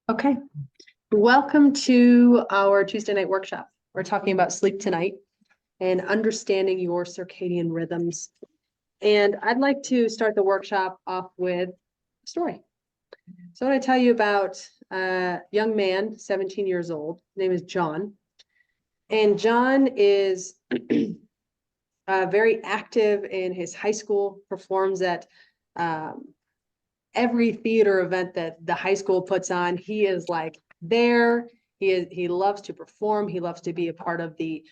Okay, welcome to our Tuesday night workshop. We're talking about sleep tonight and understanding your circadian rhythms. And I'd like to start the workshop off with a story. So I want to tell you about a young man, 17 years old. His name is John. And John is very active in his high school, performs at every theater event that the high school puts on. He is like there. He loves to perform. He loves to be a part of the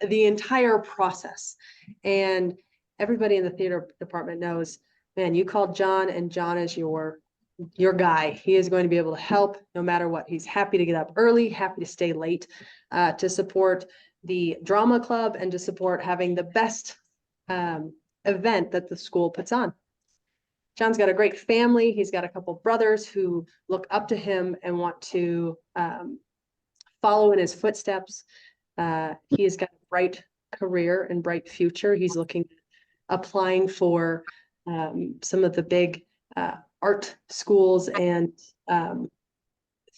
entire process. And everybody in the theater department knows, man, you called John, and John is your guy. He is going to be able to help no matter what. He's happy to get up early, happy to stay late, to support the drama club and to support having the best event that the school puts on. John's got a great family. He's got a couple brothers who look up to him and want to follow in his footsteps. He has got a bright career and bright future. He's applying for some of the big art schools and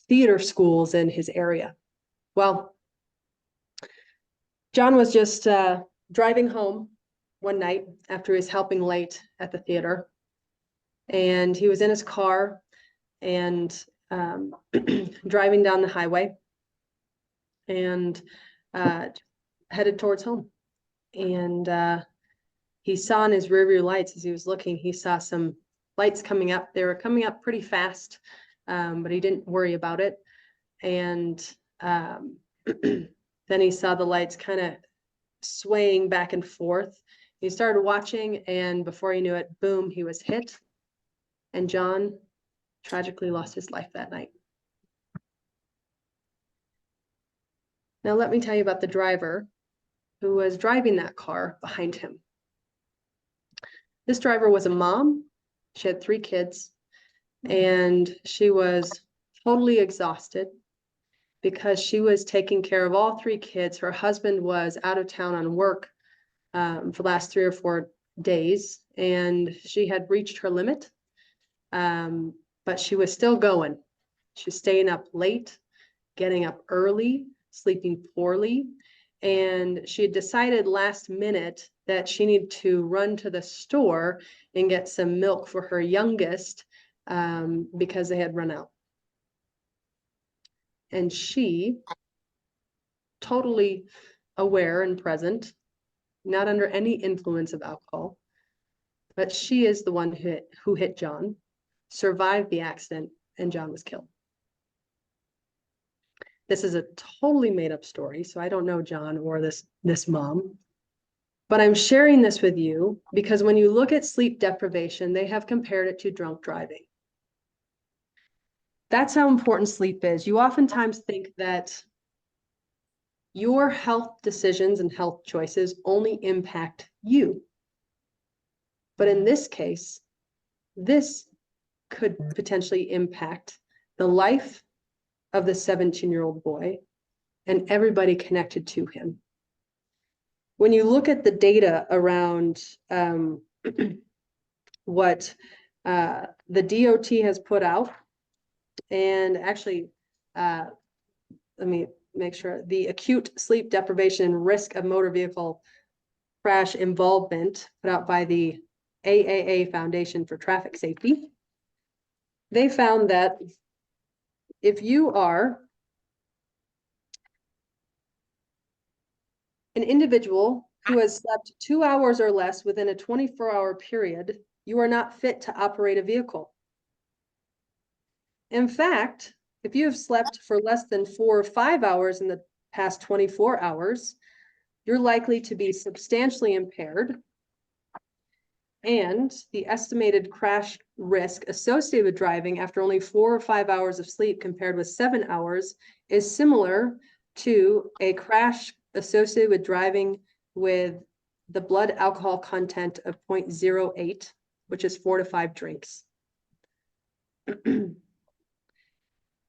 theater schools in his area. Well, John was just driving home one night after he was helping late at the theater. And he was in his car and driving down the highway and headed towards home. And he saw in his rearview lights as he was looking, he saw some lights coming up. They were coming up pretty fast, but he didn't worry about it. And then he saw the lights kind of swaying back and forth. He started watching, and before he knew it, boom, he was hit. And John tragically lost his life that night. Now, let me tell you about the driver who was driving that car behind him. This driver was a mom. She had 3 kids, and she was totally exhausted because she was taking care of all 3 kids. Her husband was out of town on work for the last 3 or 4 days, and she had reached her limit. But she was still going. She was staying up late, getting up early, sleeping poorly. And she had decided last minute that she needed to run to the store and get some milk for her youngest because they had run out. And she, totally aware and present, not under any influence of alcohol, but she is the one who hit John, survived the accident, and John was killed. This is a totally made up story, so I don't know John or this mom, but I'm sharing this with you because when you look at sleep deprivation, they have compared it to drunk driving. That's how important sleep is. You oftentimes think that your health decisions and health choices only impact you. But in this case, this could potentially impact the life of the 17-year-old boy and everybody connected to him. When you look at the data around what the DOT has put out, and actually, let me make sure, the acute sleep deprivation and risk of motor vehicle crash involvement put out by the AAA Foundation for Traffic Safety, they found that if you are an individual who has slept 2 hours or less within a 24-hour period, you are not fit to operate a vehicle. In fact, if you have slept for less than 4 or 5 hours in the past 24 hours, you're likely to be substantially impaired. And the estimated crash risk associated with driving after only 4 or 5 hours of sleep compared with 7 hours is similar to a crash associated with driving with the blood alcohol content of 0.08, which is 4 to 5 drinks.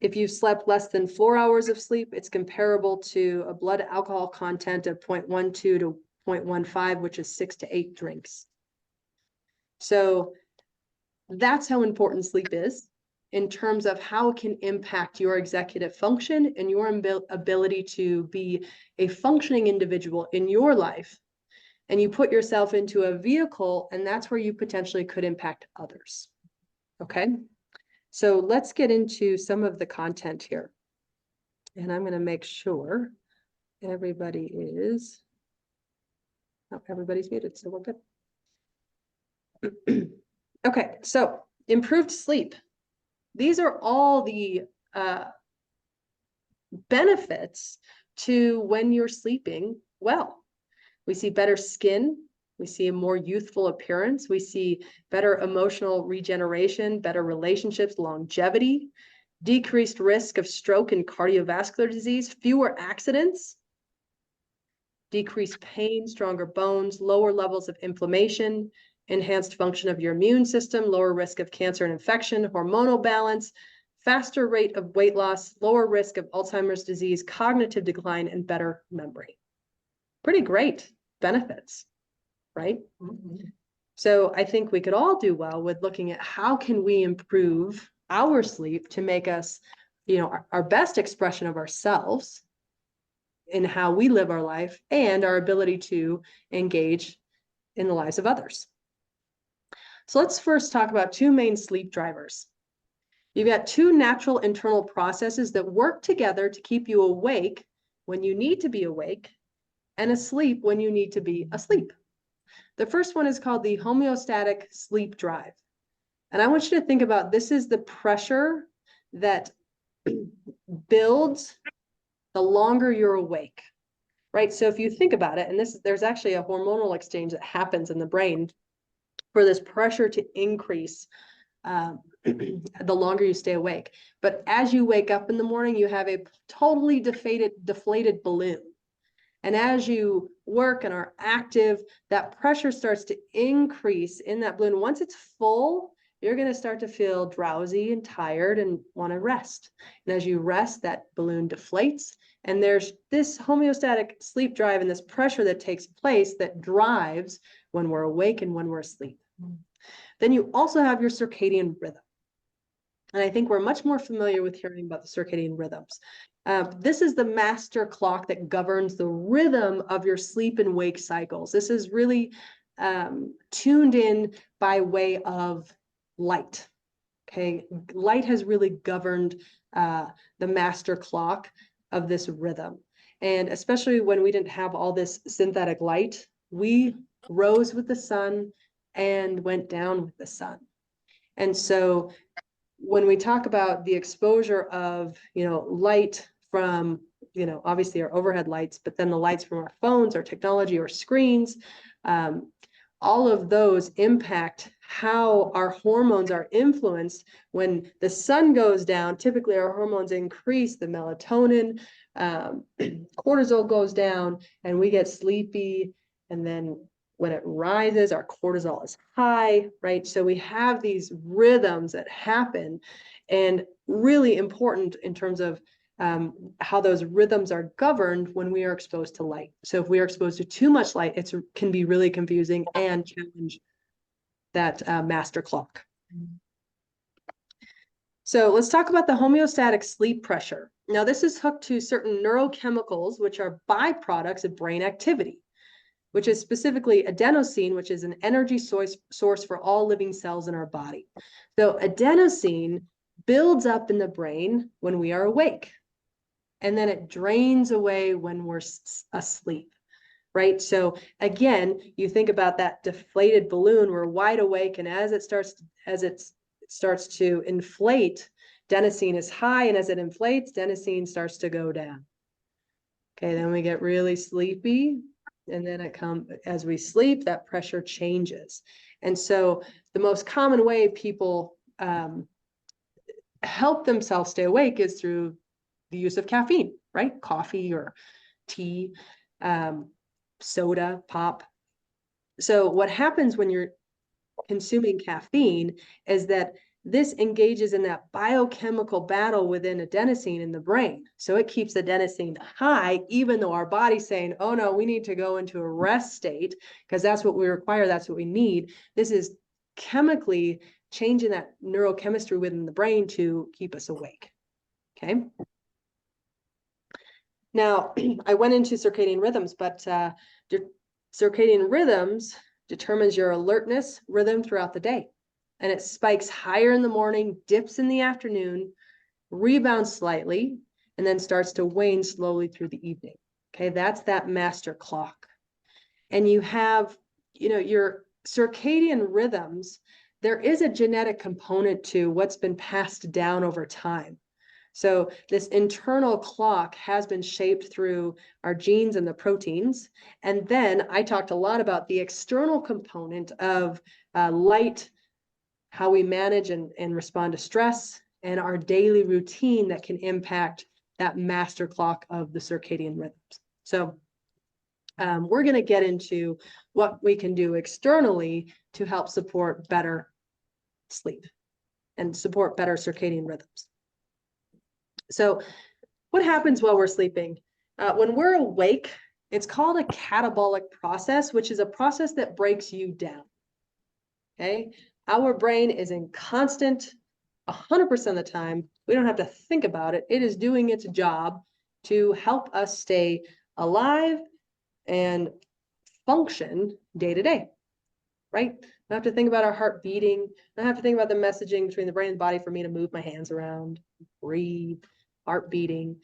If you slept less than 4 hours of sleep, it's comparable to a blood alcohol content of 0.12 to 0.15, which is 6 to 8 drinks. So That's how important sleep is in terms of how it can impact your executive function and your ability to be a functioning individual in your life. And you put yourself into a vehicle, and that's where you potentially could impact others. Okay, so let's get into some of the content here. And I'm going to make sure everybody is, oh, everybody's muted, so we're good. Okay, so improved sleep. These are all the benefits to when you're sleeping well. We see better skin. We see a more youthful appearance. We see better emotional regeneration, better relationships, longevity, decreased risk of stroke and cardiovascular disease, fewer accidents, decreased pain, stronger bones, lower levels of inflammation, enhanced function of your immune system, lower risk of cancer and infection, hormonal balance, faster rate of weight loss, lower risk of Alzheimer's disease, cognitive decline, and better memory. Pretty great benefits, right? Mm-hmm. So I think we could all do well with looking at how can we improve our sleep to make us, our best expression of ourselves in how we live our life and our ability to engage in the lives of others. So let's first talk about two main sleep drivers. You've got two natural internal processes that work together to keep you awake when you need to be awake and asleep when you need to be asleep. The first one is called the homeostatic sleep drive. And I want you to think about this is the pressure that builds the longer you're awake, right? So if you think about it, and there's actually a hormonal exchange that happens in the brain for this pressure to increase the longer you stay awake. But as you wake up in the morning, you have a totally deflated balloon. And as you work and are active, that pressure starts to increase in that balloon. Once it's full, you're going to start to feel drowsy and tired and want to rest. And as you rest, that balloon deflates. And there's this homeostatic sleep drive and this pressure that takes place that drives when we're awake and when we're asleep. Then you also have your circadian rhythm. And I think we're much more familiar with hearing about the circadian rhythms. This is the master clock that governs the rhythm of your sleep and wake cycles. This is really tuned in by way of light. Okay, light has really governed the master clock of this rhythm. And especially when we didn't have all this synthetic light, we rose with the sun and went down with the sun. And so when we talk about the exposure of, light from, obviously our overhead lights, but then the lights from our phones, our technology, or screens, all of those impact how our hormones are influenced. When the sun goes down, typically our hormones increase, the melatonin, cortisol goes down, and we get sleepy. And then when it rises, our cortisol is high, right? So we have these rhythms that happen, and really important in terms of how those rhythms are governed when we are exposed to light. So if we are exposed to too much light, it can be really confusing and challenge that master clock. So let's talk about the homeostatic sleep pressure. Now, this is hooked to certain neurochemicals, which are byproducts of brain activity, which is specifically adenosine, which is an energy source for all living cells in our body. So adenosine builds up in the brain when we are awake, and then it drains away when we're asleep, right? So again, you think about that deflated balloon, we're wide awake, and as it starts to inflate, adenosine is high, and as it inflates, adenosine starts to go down. Okay, then we get really sleepy, and then as we sleep, that pressure changes. And so the most common way people help themselves stay awake is through the use of caffeine, right? Coffee or tea, soda, pop. So what happens when you're consuming caffeine is that this engages in that biochemical battle within adenosine in the brain. So it keeps adenosine high, even though our body's saying, oh no, we need to go into a rest state because that's what we require, that's what we need. This is chemically changing that neurochemistry within the brain to keep us awake. Okay. Now, I went into circadian rhythms, but circadian rhythms determines your alertness rhythm throughout the day. And it spikes higher in the morning, dips in the afternoon, rebounds slightly, and then starts to wane slowly through the evening. Okay, that's that master clock. And you have, your circadian rhythms. There is a genetic component to what's been passed down over time. So this internal clock has been shaped through our genes and the proteins. And then I talked a lot about the external component of light, how we manage and respond to stress, and our daily routine that can impact that master clock of the circadian rhythms. So we're going to get into what we can do externally to help support better sleep and support better circadian rhythms. So what happens while we're sleeping? When we're awake, it's called a catabolic process, which is a process that breaks you down. Okay? Our brain is in constant 100% of the time. We don't have to think about it. It is doing its job to help us stay alive and function day to day, right? I don't have to think about our heart beating. I don't have to think about the messaging between the brain and the body for me to move my hands around, breathe, heart beating.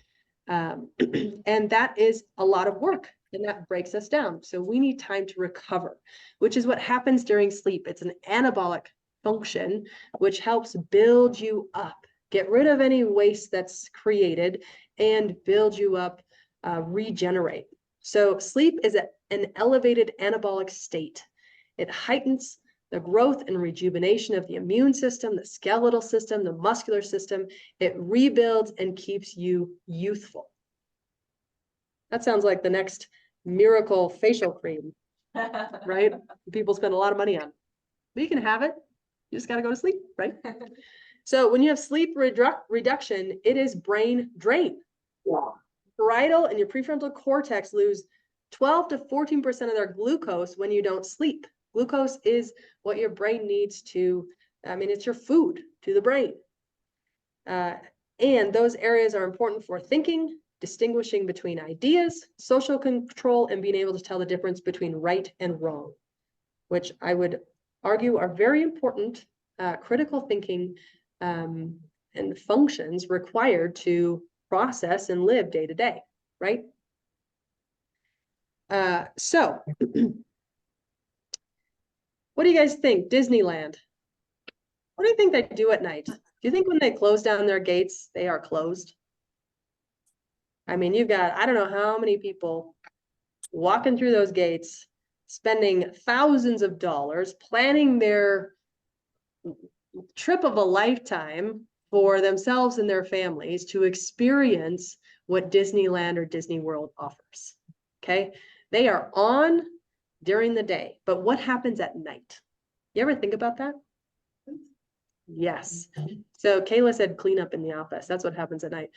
And that is a lot of work, and that breaks us down. So we need time to recover, which is what happens during sleep. It's an anabolic function, which helps build you up, get rid of any waste that's created, and build you up, regenerate. So sleep is an elevated anabolic state. It heightens the growth and rejuvenation of the immune system, the skeletal system, the muscular system. It rebuilds and keeps you youthful. That sounds like the next miracle facial cream, right? People spend a lot of money on. But you can have it. You just got to go to sleep, right? So when you have sleep reduction, it is brain drain. Wow. Parietal and your prefrontal cortex lose 12 to 14% of their glucose when you don't sleep. Glucose is what your brain needs to, it's your food to the brain. And those areas are important for thinking, distinguishing between ideas, social control, and being able to tell the difference between right and wrong, which I would argue are very important critical thinking and functions required to process and live day to day, right? So what do you guys think? Disneyland. What do you think they do at night? Do you think when they close down their gates, they are closed? I mean, you've got, I don't know how many people walking through those gates, spending thousands of dollars, planning their trip of a lifetime for themselves and their families to experience what Disneyland or Disney World offers. Okay. They are on during the day, but what happens at night? You ever think about that? Yes. So Kayla said clean up in the office. That's what happens at night.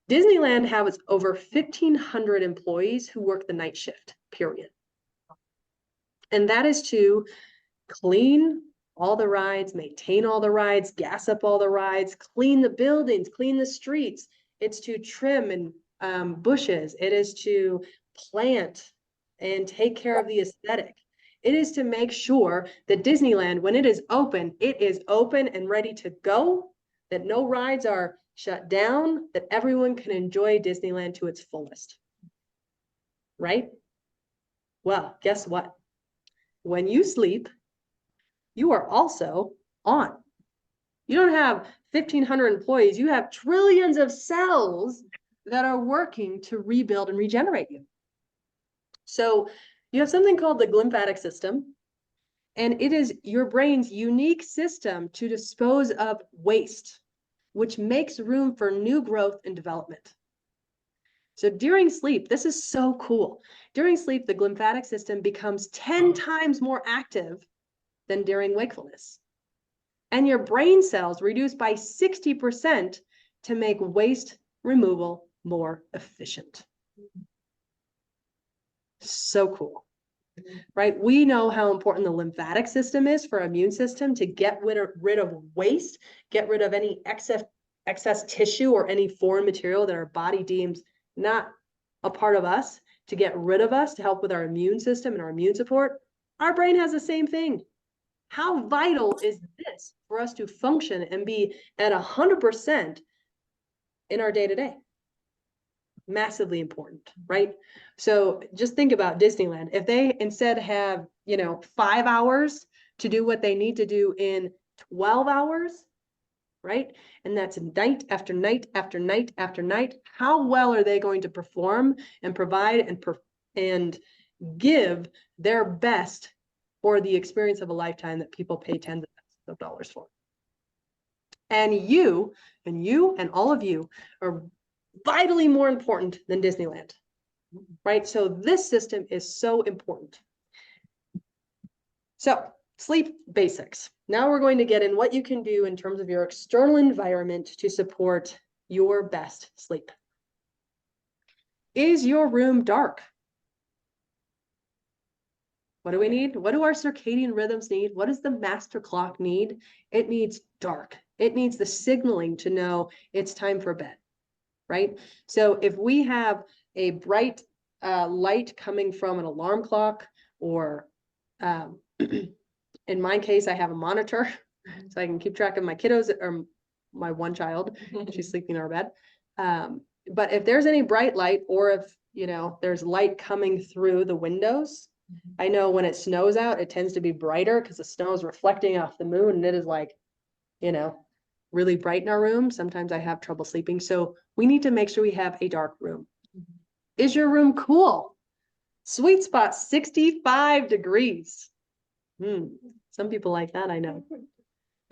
Disneyland has over 1,500 employees who work the night shift, period. And that is to clean all the rides, maintain all the rides, gas up all the rides, clean the buildings, clean the streets. It's to trim and bushes. It is to plant and take care of the aesthetic. It is to make sure that Disneyland, when it is open and ready to go, that no rides are shut down, that everyone can enjoy Disneyland to its fullest. Right? Well, guess what? When you sleep, you are also on. You don't have 1,500 employees. You have trillions of cells that are working to rebuild and regenerate you. So you have something called the glymphatic system, and it is your brain's unique system to dispose of waste, which makes room for new growth and development. So during sleep, this is so cool. During sleep, the glymphatic system becomes 10 times more active than during wakefulness. And your brain cells reduce by 60% to make waste removal more efficient. So cool. right? We know how important the lymphatic system is for our immune system to get rid of waste, get rid of any excess tissue or any foreign material that our body deems not a part of us, to get rid of us, to help with our immune system and our immune support. Our brain has the same thing. How vital is this for us to function and be at 100% in our day-to-day? Massively important, right? So just think about Disneyland. If they instead have, 5 hours to do what they need to do in 12 hours, right? And that's night after night after night after night. How well are they going to perform and provide and give their best for the experience of a lifetime that people pay tens of thousands of dollars for? And you and all of you are vitally more important than Disneyland, right? So this system is so important. So sleep basics. Now we're going to get in what you can do in terms of your external environment to support your best sleep. Is your room dark? What do we need? What do our circadian rhythms need? What does the master clock need? It needs dark. It needs the signaling to know it's time for bed, right? So if we have a bright light coming from an alarm clock, or in my case, I have a monitor so I can keep track of my kiddos, or my one child, she's sleeping in our bed. But if there's any bright light, or if, there's light coming through the windows, I know when it snows out, it tends to be brighter because the snow is reflecting off the moon, and it is like, really bright in our room. Sometimes I have trouble sleeping. So we need to make sure we have a dark room. Is your room cool? Sweet spot, 65 degrees. Some people like that, I know. I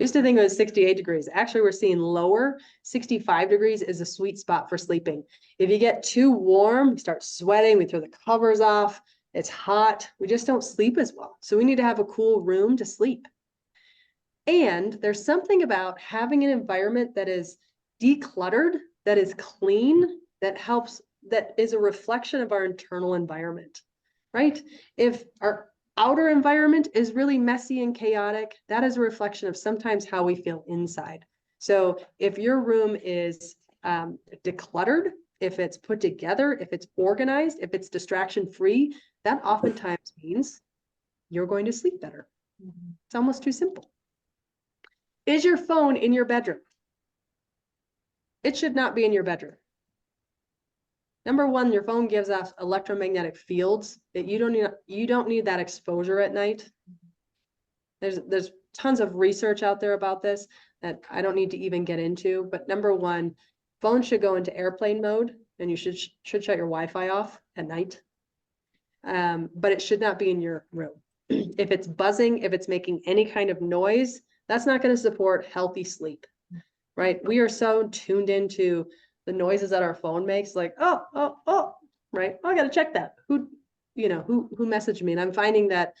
used to think it was 68 degrees. Actually, we're seeing lower. 65 degrees is a sweet spot for sleeping. If you get too warm, we start sweating, we throw the covers off, it's hot, we just don't sleep as well. So we need to have a cool room to sleep. And there's something about having an environment that is decluttered, that is clean, that helps, that is a reflection of our internal environment, right? If our outer environment is really messy and chaotic, that is a reflection of sometimes how we feel inside. So if your room is decluttered, if it's put together, if it's organized, if it's distraction-free, that oftentimes means you're going to sleep better. It's almost too simple. Is your phone in your bedroom? It should not be in your bedroom. Number one, your phone gives off electromagnetic fields that you don't need that exposure at night. There's tons of research out there about this that I don't need to even get into. But number one, phone should go into airplane mode, and you should shut your Wi-Fi off at night. But it should not be in your room. If it's buzzing, if it's making any kind of noise, that's not going to support healthy sleep, right? We are so tuned into the noises that our phone makes, like, oh, right? Oh, I got to check that. Who messaged me? And I'm finding that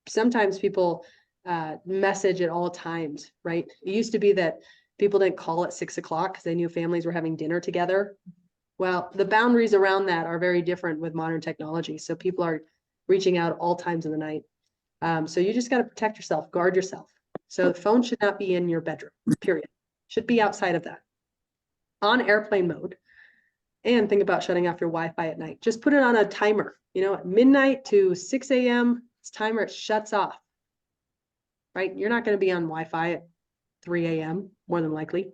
sometimes people message at all times, right? It used to be that people didn't call at 6 o'clock because they knew families were having dinner together. Well, the boundaries around that are very different with modern technology. So people are reaching out all times of the night. So you just got to protect yourself, guard yourself. So the phone should not be in your bedroom, period. Should be outside of that. On airplane mode. And think about shutting off your Wi-Fi at night. Just put it on a timer. At midnight to 6 a.m., it's timer, it shuts off. Right? You're not going to be on Wi-Fi at 3 a.m., more than likely.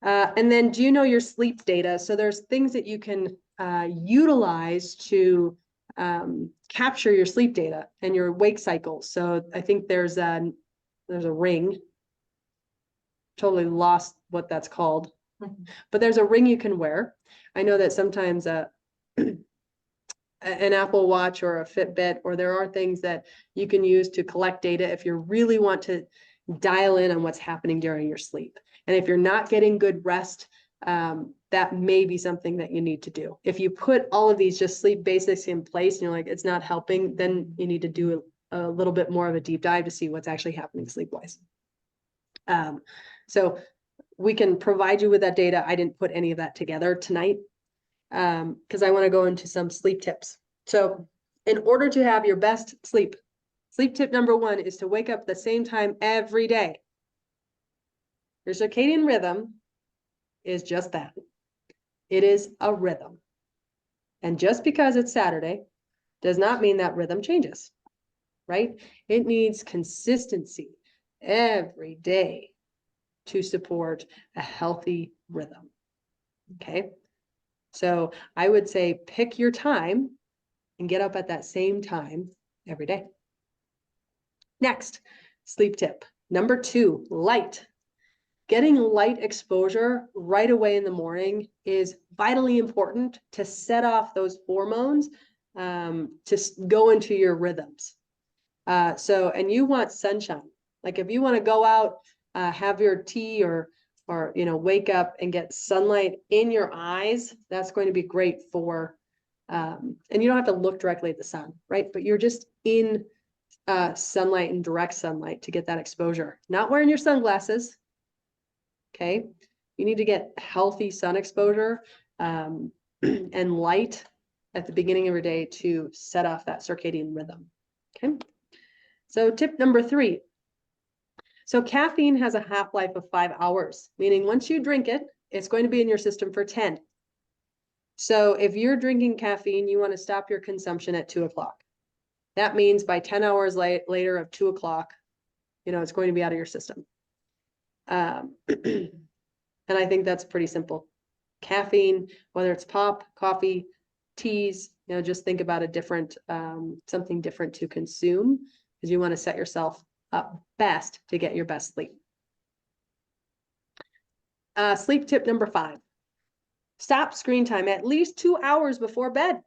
And then do you know your sleep data? So there's things that you can utilize to capture your sleep data and your wake cycles. So I think there's a ring. Totally lost what that's called. But there's a ring you can wear. I know that sometimes an Apple Watch or a Fitbit, or there are things that you can use to collect data if you really want to dial in on what's happening during your sleep. And if you're not getting good rest, that may be something that you need to do. If you put all of these just sleep basics in place and you're like, it's not helping, then you need to do a little bit more of a deep dive to see what's actually happening sleep-wise. So we can provide you with that data. I didn't put any of that together tonight because I want to go into some sleep tips. So in order to have your best sleep, sleep tip number 1 is to wake up at the same time every day. Your circadian rhythm is just that. It is a rhythm. And just because it's Saturday does not mean that rhythm changes, right? It needs consistency every day to support a healthy rhythm, okay? So I would say pick your time and get up at that same time every day. Next, sleep tip. Number 2, light. Getting light exposure right away in the morning is vitally important to set off those hormones to go into your rhythms. And you want sunshine. Like if you want to go out, have your tea or wake up and get sunlight in your eyes, that's going to be great for, and you don't have to look directly at the sun, right? But you're just in sunlight and direct sunlight to get that exposure. Not wearing your sunglasses. Okay, you need to get healthy sun exposure and light at the beginning of your day to set off that circadian rhythm. Okay, so tip number 3. So caffeine has a half-life of 5 hours, meaning once you drink it, it's going to be in your system for 10. So if you're drinking caffeine, you want to stop your consumption at 2 o'clock. That means by 10 hours later of 2 o'clock, it's going to be out of your system. And I think that's pretty simple. Caffeine, whether it's pop, coffee, teas, just think about a different, something different to consume because you want to set yourself up best to get your best sleep. Sleep tip number 5. Stop screen time at least 2 hours before bed.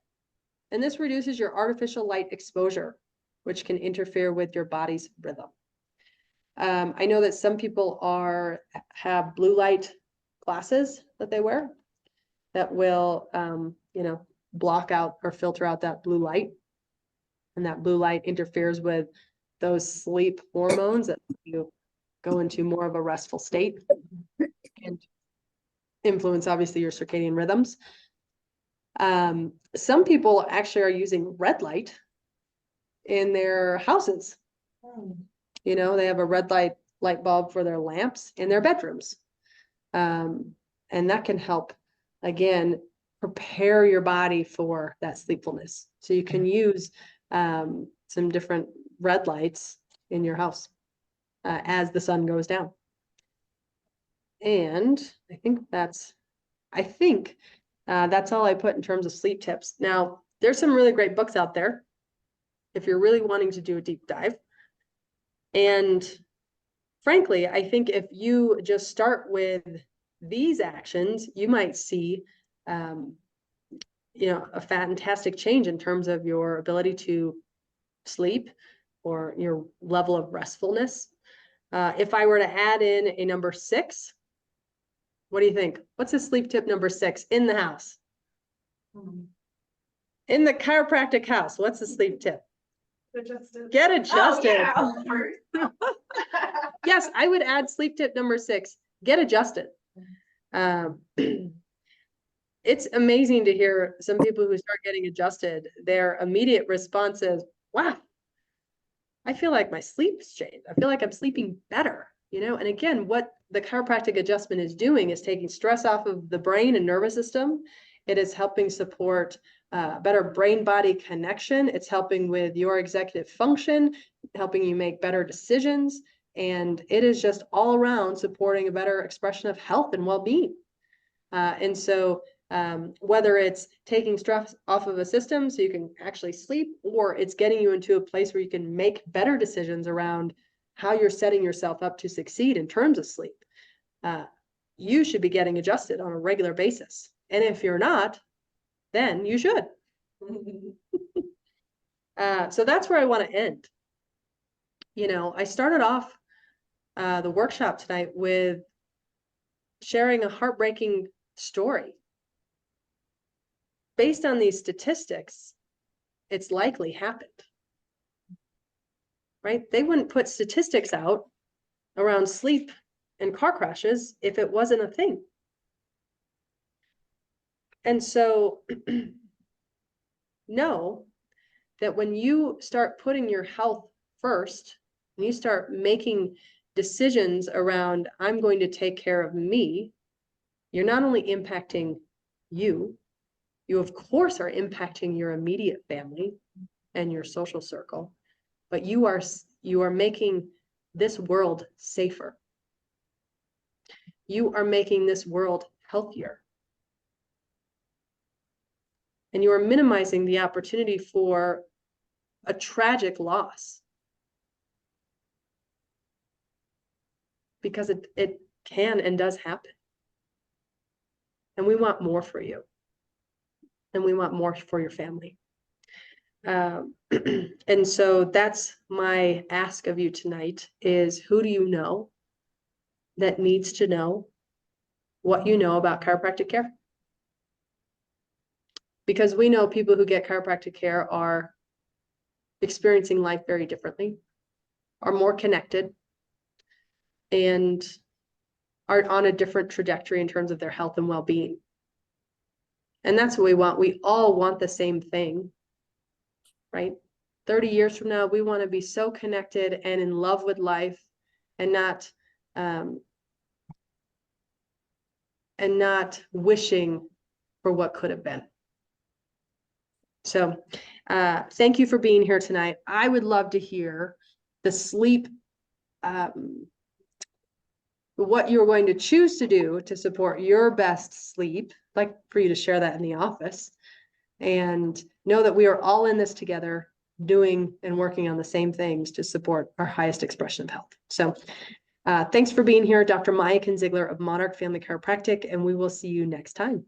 And this reduces your artificial light exposure, which can interfere with your body's rhythm. I know that some people have blue light glasses that they wear that will, block out or filter out that blue light. And that blue light interferes with those sleep hormones that you go into more of a restful state and influence, obviously, your circadian rhythms. Some people actually are using red light in their houses. They have a red light bulb for their lamps in their bedrooms. And that can help, again, prepare your body for that sleepfulness. So you can use some different red lights in your house as the sun goes down. And I think that's all I put in terms of sleep tips. Now, there's some really great books out there if you're really wanting to do a deep dive. And frankly, I think if you just start with these actions, you might see, a fantastic change in terms of your ability to sleep or your level of restfulness. If I were to add in a number 6, what do you think? What's a sleep tip number 6 in the house? In the chiropractic house, what's the sleep tip? Adjusted. Get adjusted. Oh, yeah. Yes, I would add sleep tip number 6, get adjusted. It's amazing to hear some people who start getting adjusted, their immediate response is, wow, I feel like my sleep's changed. I feel like I'm sleeping better, and again, what the chiropractic adjustment is doing is taking stress off of the brain and nervous system. It is helping support better brain-body connection. It's helping with your executive function, helping you make better decisions. And it is just all around supporting a better expression of health and well-being. And so whether it's taking stress off of a system so you can actually sleep, or it's getting you into a place where you can make better decisions around how you're setting yourself up to succeed in terms of sleep, you should be getting adjusted on a regular basis. And if you're not, then you should. So that's where I want to end. I started off the workshop tonight with sharing a heartbreaking story. Based on these statistics, it's likely happened, right? They wouldn't put statistics out around sleep and car crashes if it wasn't a thing. And so know that when you start putting your health first, and you start making decisions around, I'm going to take care of me, you're not only impacting you, you of course are impacting your immediate family and your social circle, but you are making this world safer. You are making this world healthier. And you are minimizing the opportunity for a tragic loss. Because it can and does happen. And we want more for you. And we want more for your family. And so that's my ask of you tonight is, who do you know that needs to know what you know about chiropractic care? Because we know people who get chiropractic care are experiencing life very differently, are more connected, and are on a different trajectory in terms of their health and well-being. And that's what we want. We all want the same thing, right? 30 years from now, we want to be so connected and in love with life, and not wishing for what could have been. So thank you for being here tonight. I would love to hear the sleep, what you're going to choose to do to support your best sleep. I'd like for you to share that in the office, and know that we are all in this together, doing and working on the same things to support our highest expression of health. So thanks for being here, Dr. Maya Kinzigler of Monarch Family Chiropractic, and we will see you next time.